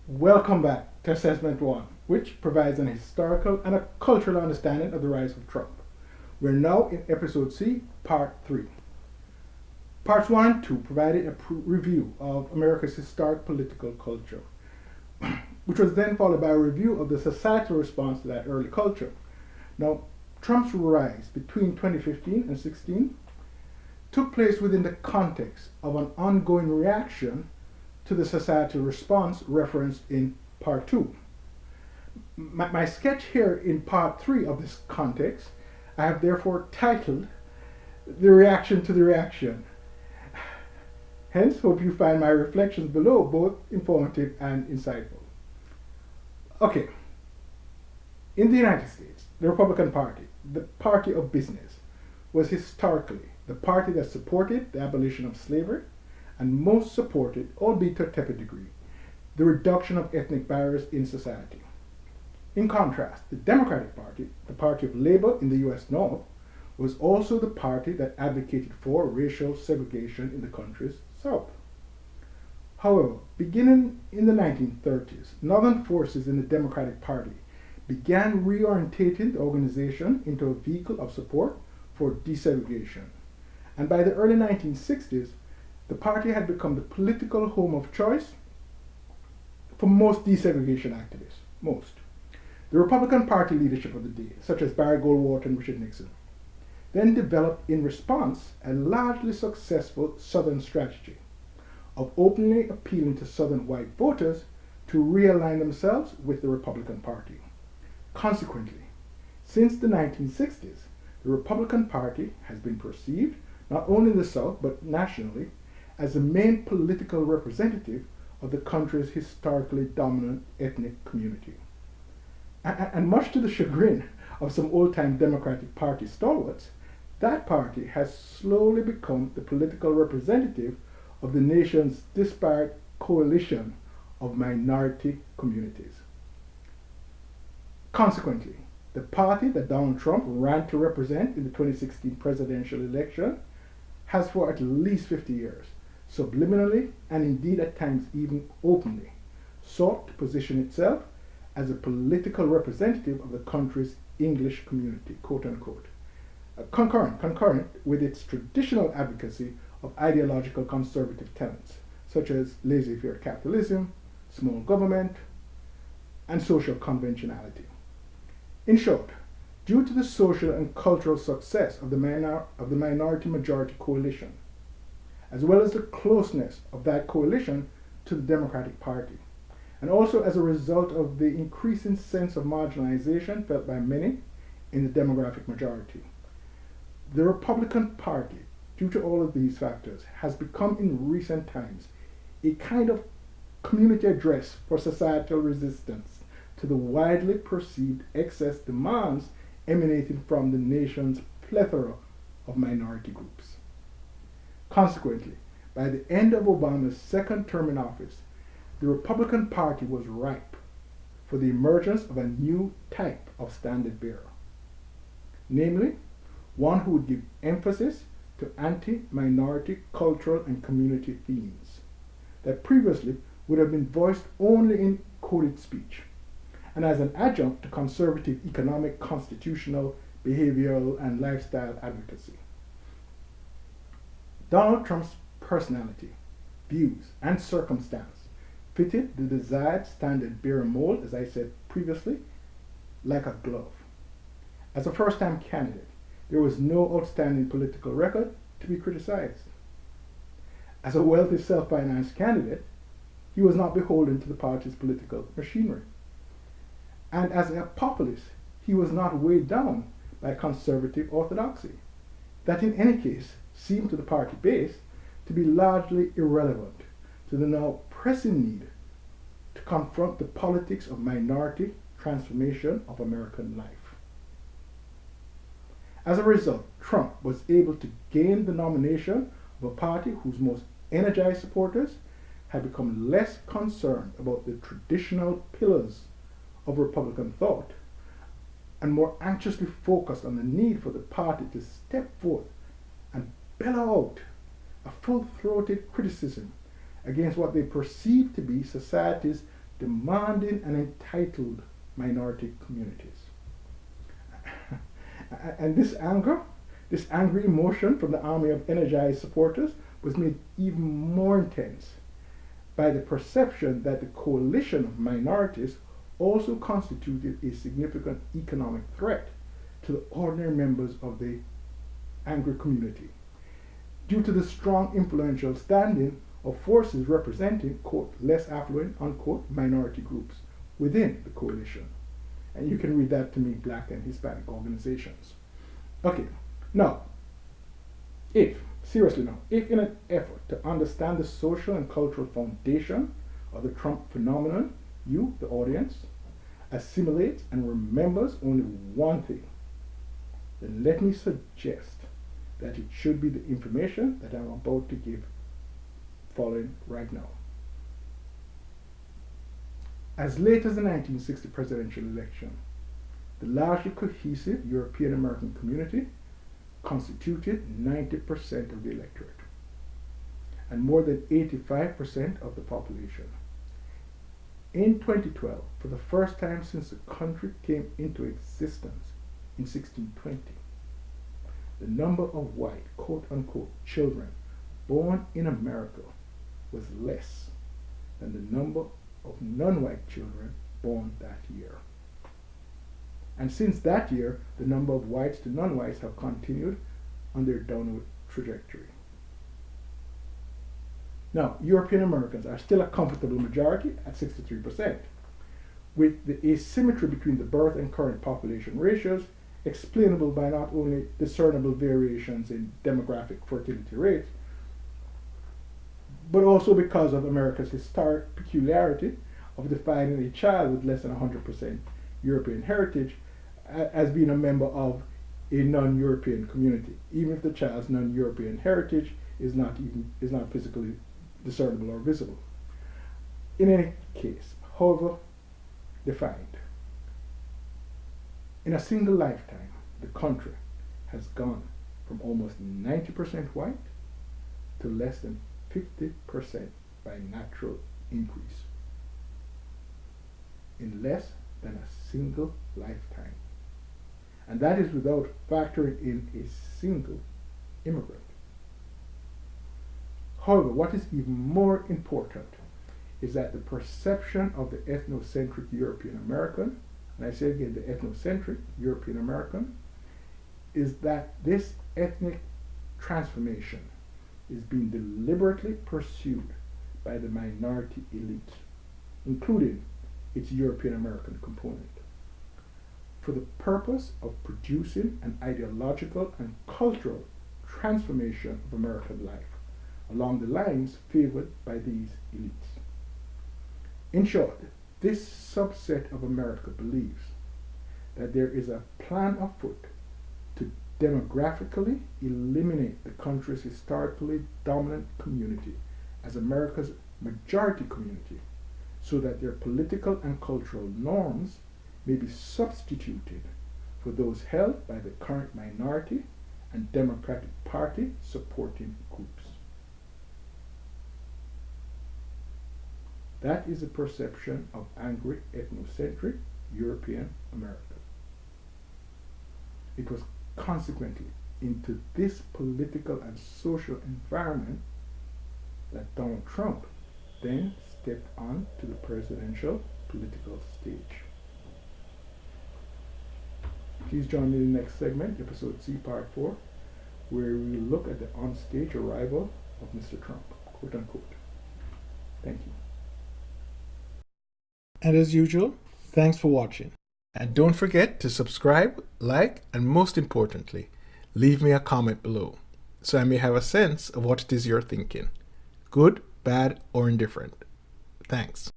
Welcome back to Assessment 1, which provides an historical and a cultural understanding of the rise of Trump. We're now in Episode C, Part 3. Parts 1 and 2 provided a review of America's historic political culture, which was then followed by a review of the societal response to that early culture. Now, Trump's rise between 2015 and 16 took place within the context of an ongoing reaction to the societal response referenced in Part 2. My sketch here in Part 3 of this context, I have therefore titled The Reaction to the Reaction. Hence, hope you find my reflections below both informative and insightful. Okay, in the United States, the Republican Party, the party of business, was historically the party that supported the abolition of slavery and most supported, albeit to a tepid degree, the reduction of ethnic barriers in society. In contrast, the Democratic Party, the party of labor in the US North, was also the party that advocated for racial segregation in the country's South. However, beginning in the 1930s, Northern forces in the Democratic Party began reorientating the organization into a vehicle of support for desegregation. And by the early 1960s, the party had become the political home of choice for most desegregation activists. Most. The Republican Party leadership of the day, such as Barry Goldwater and Richard Nixon, then developed in response a largely successful Southern strategy of openly appealing to Southern white voters to realign themselves with the Republican Party. Consequently, since the 1960s, the Republican Party has been perceived, not only in the South but nationally, as the main political representative of the country's historically dominant ethnic community. And much to the chagrin of some old-time Democratic Party stalwarts, that party has slowly become the political representative of the nation's disparate coalition of minority communities. Consequently, the party that Donald Trump ran to represent in the 2016 presidential election has for at least 50 years, subliminally and indeed at times even openly, sought to position itself as a political representative of the country's English community, quote unquote, concurrent with its traditional advocacy of ideological conservative tenets, such as laissez-faire capitalism, small government, and social conventionality. In short, due to the social and cultural success of the minority-majority coalition, as well as the closeness of that coalition to the Democratic Party, and also as a result of the increasing sense of marginalization felt by many in the demographic majority, the Republican Party, due to all of these factors, has become in recent times a kind of community address for societal resistance to the widely perceived excess demands emanating from the nation's plethora of minority groups. Consequently, by the end of Obama's second term in office, the Republican Party was ripe for the emergence of a new type of standard bearer, namely, one who would give emphasis to anti-minority cultural and community themes that previously would have been voiced only in coded speech, and as an adjunct to conservative economic, constitutional, behavioral, and lifestyle advocacy. Donald Trump's personality, views, and circumstance fitted the desired standard bearer mold, as I said previously, like a glove. As a first-time candidate, there was no outstanding political record to be criticized. As a wealthy self-financed candidate, he was not beholden to the party's political machinery. And as a populist, he was not weighed down by conservative orthodoxy, that in any case seemed to the party base to be largely irrelevant to the now pressing need to confront the politics of minority transformation of American life. As a result, Trump was able to gain the nomination of a party whose most energized supporters had become less concerned about the traditional pillars of Republican thought and more anxiously focused on the need for the party to step forth and bellow out a full-throated criticism against what they perceived to be society's demanding and entitled minority communities. And this angry emotion from the army of energized supporters was made even more intense by the perception that the coalition of minorities also constituted a significant economic threat to the ordinary members of the angry community, due to the strong influential standing of forces representing, quote, less affluent, unquote, minority groups within the coalition. And you can read that to me, Black and Hispanic organizations. Okay, now, seriously now, if in an effort to understand the social and cultural foundation of the Trump phenomenon, you, the audience, assimilates and remembers only one thing, then let me suggest that it should be the information that I'm about to give following right now. As late as the 1960 presidential election, the largely cohesive European American community constituted 90% of the electorate and more than 85% of the population. In 2012, for the first time since the country came into existence in 1620, the number of white, quote-unquote, children born in America was less than the number of non-white children born that year. And since that year, the number of whites to non-whites have continued on their downward trajectory. Now, European Americans are still a comfortable majority at 63%, with the asymmetry between the birth and current population ratios explainable by not only discernible variations in demographic fertility rates, but also because of America's historic peculiarity of defining a child with less than 100% European heritage as being a member of a non-European community, even if the child's non-European heritage is not physically discernible or visible. In any case, however defined, in a single lifetime, the country has gone from almost 90% white to less than 50% by natural increase in less than a single lifetime. And that is without factoring in a single immigrant. However, what is even more important is that the perception of the ethnocentric European American, and I say again the ethnocentric European American, is that this ethnic transformation is being deliberately pursued by the minority elite, including its European American component, for the purpose of producing an ideological and cultural transformation of American life along the lines favored by these elites. In short, this subset of America believes that there is a plan afoot to demographically eliminate the country's historically dominant community as America's majority community, so that their political and cultural norms may be substituted for those held by the current minority and Democratic Party supporting groups. That is the perception of angry ethnocentric European America. It was consequently into this political and social environment that Donald Trump then stepped on to the presidential political stage. Please join me in the next segment, episode C, part 4, where we will look at the on-stage arrival of Mr. Trump, quote unquote. Thank you. And as usual, thanks for watching. And don't forget to subscribe, like, and most importantly, leave me a comment below so I may have a sense of what it is you're thinking. Good, bad, or indifferent. Thanks.